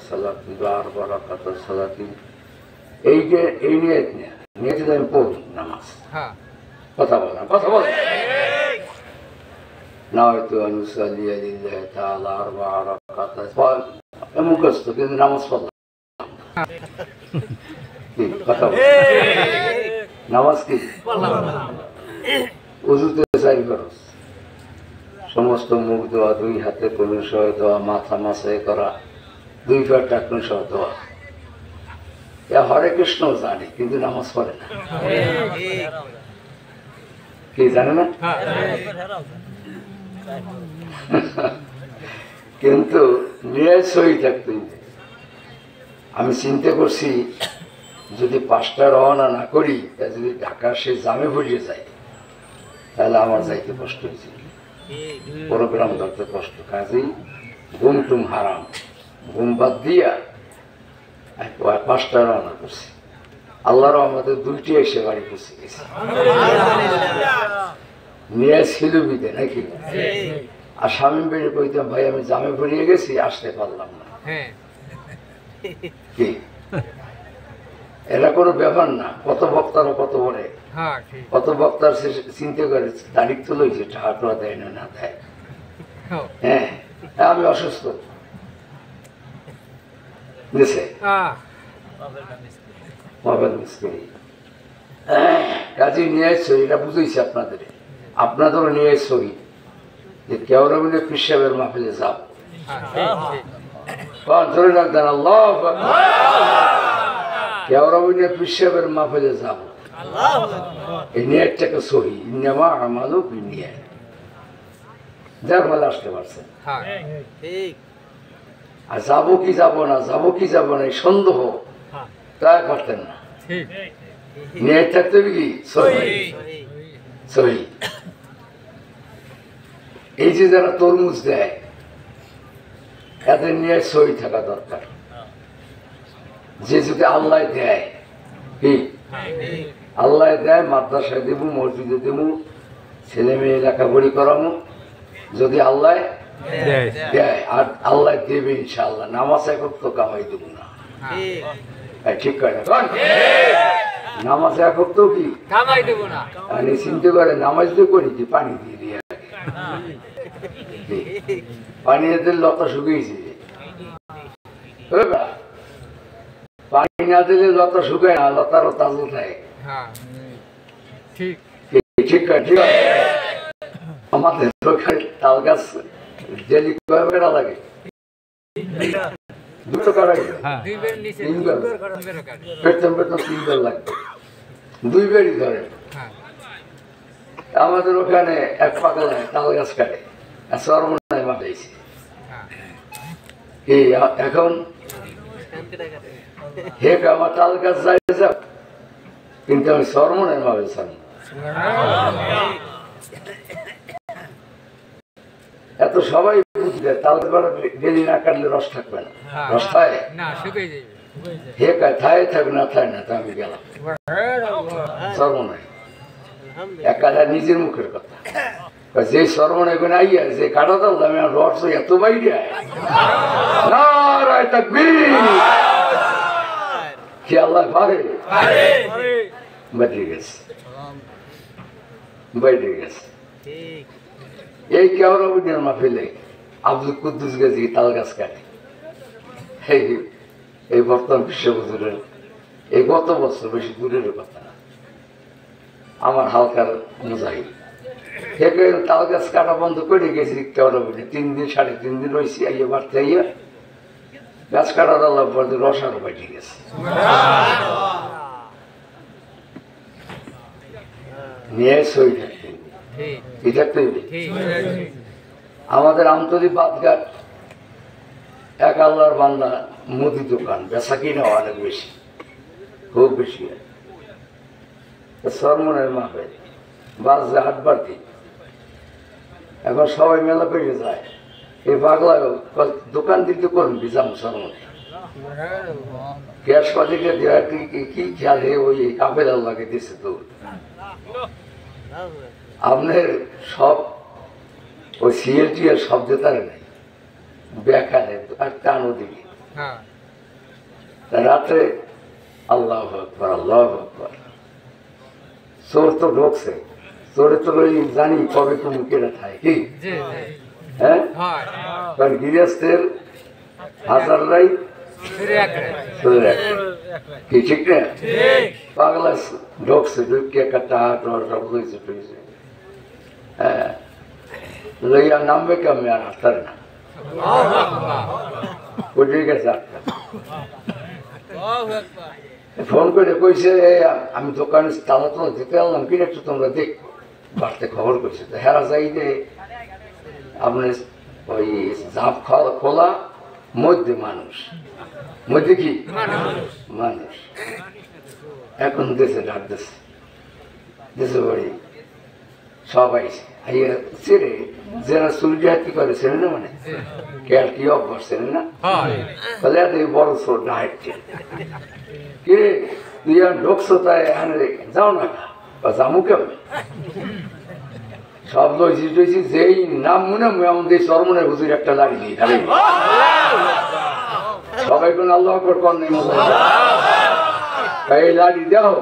সালাতিন বা আরবা রাকাতাস সালাতিন এই যে এই নিয়ত নিয়তে আমি পড়ি নামাজ কথা বলেন নাওয়াইতু আন উসাল্লিয়া লিল্লাহি তাআলা আরবা রাকাতাস মুখস্থ কিন্তু নামাজ পড়লাম কথা বলেন নামাজ কি উযুতে চাই খরচ সমস্ত মুখ ধোয়া দুই হাতে কলু সহ ধোয়া মাথা মাসায় করা দুই পার টাকুন সহ ধোয়া হরে কৃষ্ণ জানে কিন্তু নামাজ পড়ে না কি জানে না কিন্তু নিয়ত সহি থাকতে আমি চিন্তা করছি যদি 5টা রওনা না করি যদি ঢাকা সে জামে ভুলিয়ে যায় তাহলে আমার যাইতে কষ্ট হয়েছে প্রোগ্রাম ধরতে কষ্ট কাজেই ঘুম টুম হারাম ঘুম বাদ দিয়া 5টা রওনা করছি আল্লাহর আমাদের 2টি এসে বাড়ি পৌঁছে গেছে নিয়ে ছিল বিদে নাকি আর স্বামী বেড়ে কইতাম ভাই আমি জামে ভরিয়ে গেছি আসতে পারলাম না কি এটা কোনো ব্যাপার না কত বক্তারা কত বলে কত বক্তার চিন্তা করে তারিখ তো লইছে টাকা দেয় না দেয় হ্যাঁ আমি অসুস্থ কাজে নিয়ে সহি এটা বুঝেছি আপনাদেরও নিয়ে সহি যে কেউ রবিনে পিসাবের মাহফিলে যাব ধরে রাখতেন আল্লাহ কেউ রবিনে পিসাবের মাহফিলে যাব এই নিয়তটাকে সহি নেওয়া আমালও নিয়ে যার ফলে আসতে পারছেন আর যাবো কি যাব না এই সন্দেহ তাই করতেন না নিয়ত থাকতে কি সহি এই যে যারা তরমুজ দেয় এদের নিয়ে সহি থাকা দরকার যে যদি আল্লাহ দেয় কি আল্লাহ দেয় মাদ্রাসায় দেব মসজিদে দেব ছেলে মেয়ে লেখাপড়ি করামো যদি আল্লাহ দেয় আর আল্লাহ দেবে ইনশাআল্লাহ নামাজ এখন তো কামাই দেবো না ঠিক করে নামাজ এখন তো কি কামাই দেবো না আমি চিন্তা করে নামাজ দিয়ে করি কি পানি দিয়ে দিয়ে পানি এদের লতা শুকিয়েছে পানি না দিলে লতা শুকায় না লতারও তাজা থাকে ঠিক আছে আমাদের তাল গাছ ডেলি কয় বেড়া লাগে 2 কাটা বেতন 3 লাগবে 2 বেড়ই ধরে আমাদের ওখানে এক পাগলায় তাল গাছ কাটে সরমনায় মাথাইছে এখন হে আমার তাল গাছ যাই যাক কিন্তু আমি সরমনায় মাপে জানি এত সবাই বুঝলে তাল ডেলি না কাটলে রস থাকবে না রস থাকে হে কায় থায় থাকবে না থায় না তা আমি গেলাম সরমনায় এক কথা নিজের মুখের কথা যে সরমনায় করে আইয়া যে কাটা তাল আমি রস এত বাইরে নারায়ে তাকবীর কি আল্লাহ পারে বাইরে গেছে এই কেওড়াবুনিয়ার মাহফিলে আব্দুল কুদ্দুস গাজী তাল গাছ কাটে এই বর্তমান বিশ্ববুজুরের এই গত বছর বেশি দূরের কথা না আমার হালকার মুজাহিদ তাল গাছ কাটা বন্ধ করে গেছি কেওড়াবুনি 3 দিন 3.5 দিন রয়েছি আইয়া বাড়তে আইয়া গাছ কাটার আল্লাহ পরে রসারও বাইটে গেছে নিয়ে সই থাকতে আমাদের আমতলী বাদঘাট এক আল্লাহর বান্দা মুদি দোকান বেচা কিনা অনেক বেশি খুব বেশি সরমনের মাপে বাজে 8 বার দিন এখন সবাই মেলা পেয়ে যায় এই পাগলা দোকান দিতে করুন বিজাম সরমনে গ্যাস পাতিকে দেওয়া কি খেয়ালে ওই কাপের আল্লাহকে দিচ্ছে তো আপনার সব ওই সিএলটি এর শব্দ তার নেই ব্যাখ্যা নেই আর টানো দিকে রাতে আল্লাহ আকবার আল্লাহ আকবার চোর তো ঢুকছে চোরে তো জানি কবে কোন কেটে থাকে কি হ্যাঁ কারণ গৃহস্থের হাজার রাই কি ঠিক না পাগলা ঢুকছে ঢুকে একটা টাকা হয়েছে হ্যাঁ লইয়া নামবে কেমন আর হাতারে না বুঝে গেছে আটটা ফোন করে কইছে আমি দোকানে তালা তোলা যেতে আনলাম কিনে একটু তোমরা দেখো বাড়তে খবর করছে তো হেরা যাই যে আপনার ওই ঝাঁপ খোলা মধ্যে মানুষ মধ্যে কি মানুষ এখন দেশে ডাক দেশে দেশে বাড়ি সবাই ছেড়ে যারা চুরি হাতি করে ছেড়ে না মানে কেয়ার কি অভ্যাস ছেড়ে না তাহলে এত বড় চোর না হাঁটছে কে তুই আর ঢুকছো তাই যাও না বা জামু কেমন সব লইছি টইছি যেই নাম মনে আমাদের চরমনের হুজুর একটা লাড়ি দিই তাহলে সবাই কোন আল্লাহ কর নেই এই লাড়ি দেওয়া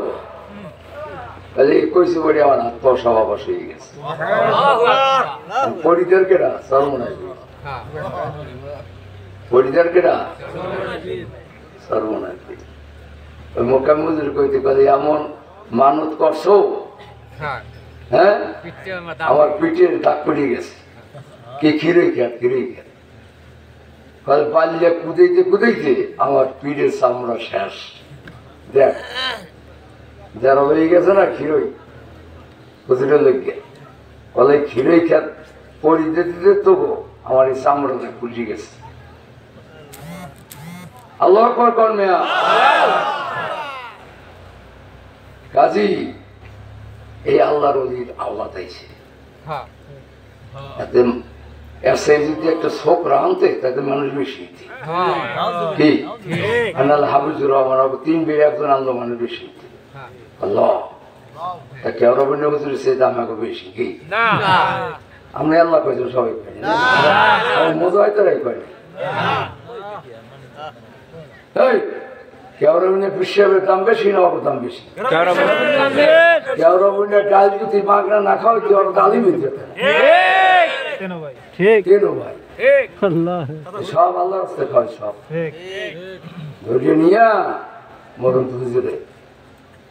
তাহলে কইছে বলে আমার হাত সব অবশ্য হয়ে গেছে পরিদের কেটা চরমনাই পরিদের কেটা চরমনাই ওই মোকাম হুজুর কইতে কলে এমন মানত করছো হ্যাঁ আমার পিঠের দাগ পড়ে গেছে কি খিরে খেত বাল্যে কুদাইতে আমার পিঠের চামড়া শেষ দেখ যারা হয়ে গেছে না খিরই হুজুরের লোককে বলে খিরই খেত পড়ি দিতে তবু আমার এই চামড়াটা খুঁজে গেছে আল্লাহ কর মেয়া কাজী এই আল্লাহর ওলির আওলাদ আইছে এতে এসে যদি একটা ছোকরা আনতে তাতে মানুষ বেশি কি আনাল হাবিজুর রহমান 3 বের একজন আনলো মানুষ বেশি আল্লাহ তা কেউ রবীন্দ্র হুজুর সে দাম এখন বেশি কি আমরা আল্লাহ কয়েছেন সবাই পাই মজা হয়তো রাই পাই কেউ রবীন্দ্রের বিশ্বের দাম বেশি না ওর দাম বেশি কেউ রবীন্দ্রের ডাল যদি মাগনা না খাও কি ওর ডালই মিলতে সব আল্লাহ রাস্তায় খাওয়াই সব ধরিয়ে নিয়া মরণ হুজুরে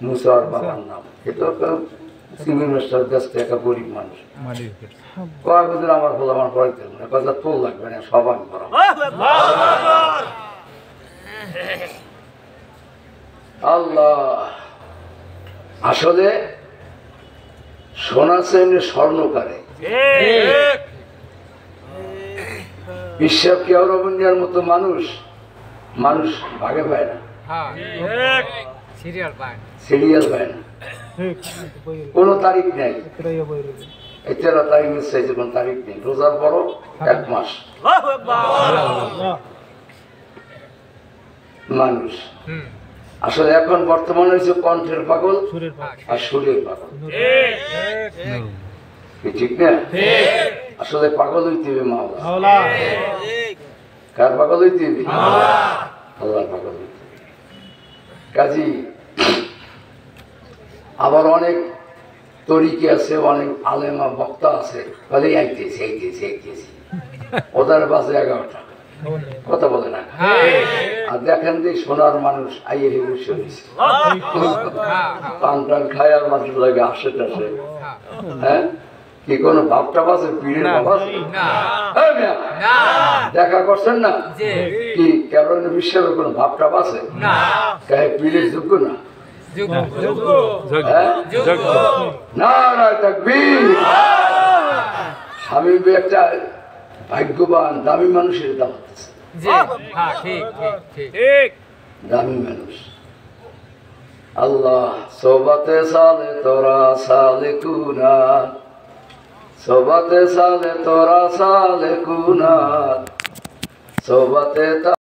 মুসার বাবার নাম এটা সিভিল মাস্টার দেশ একটা গরিব মানুষ কয় হুজুর আমার বলে আমার পড়াইতে না কথা তোল লাগবে না সব আমি করা আল্লাহ আসলে সোনা শ্রেণী স্বর্ণকারে বিশ্বের কেউ রবীন্দ্রের মতো মানুষ ভাগে পায় না সিরিয়াল পায় না কোনো তারিখ নেই 13 তারিখ নিশ্চয় কোন তারিখ নেই রোজার পর 1 মাস মানুষ আসলে এখন বর্তমানে হয়েছে কণ্ঠের পাগল আর সুরের পাগল ঠিক না আসলে পাগল হইতে হবে মাওলা কার পাগল হইতে হবে আল্লাহর পাগল হইতে হবে কাজী আবার অনেক তরিকে আছে অনেক আলেমা বক্তা আছে বলে আইতেছি ওদের বাজে 11টা কথা বলে না আর দেখেন যে সোনার মানুষ আইয়ে বসে রয়েছে পান টান খায় আর মানুষ লাগে আসে টাসে হ্যাঁ কি কোন ভাবটা বাজে পীরের বাবা দেখা করছেন না কি কেমন বিশ্বের কোন ভাবটা বাজে পীরের যোগ্য না আমি একটা ভাগ্যবান দামি মানুষের দাম দামি মানুষ আল্লাহ সোবাতে সালে তোরা সালে কুনা সোবাতে সালে তোরা সালে কুনা সোবাতে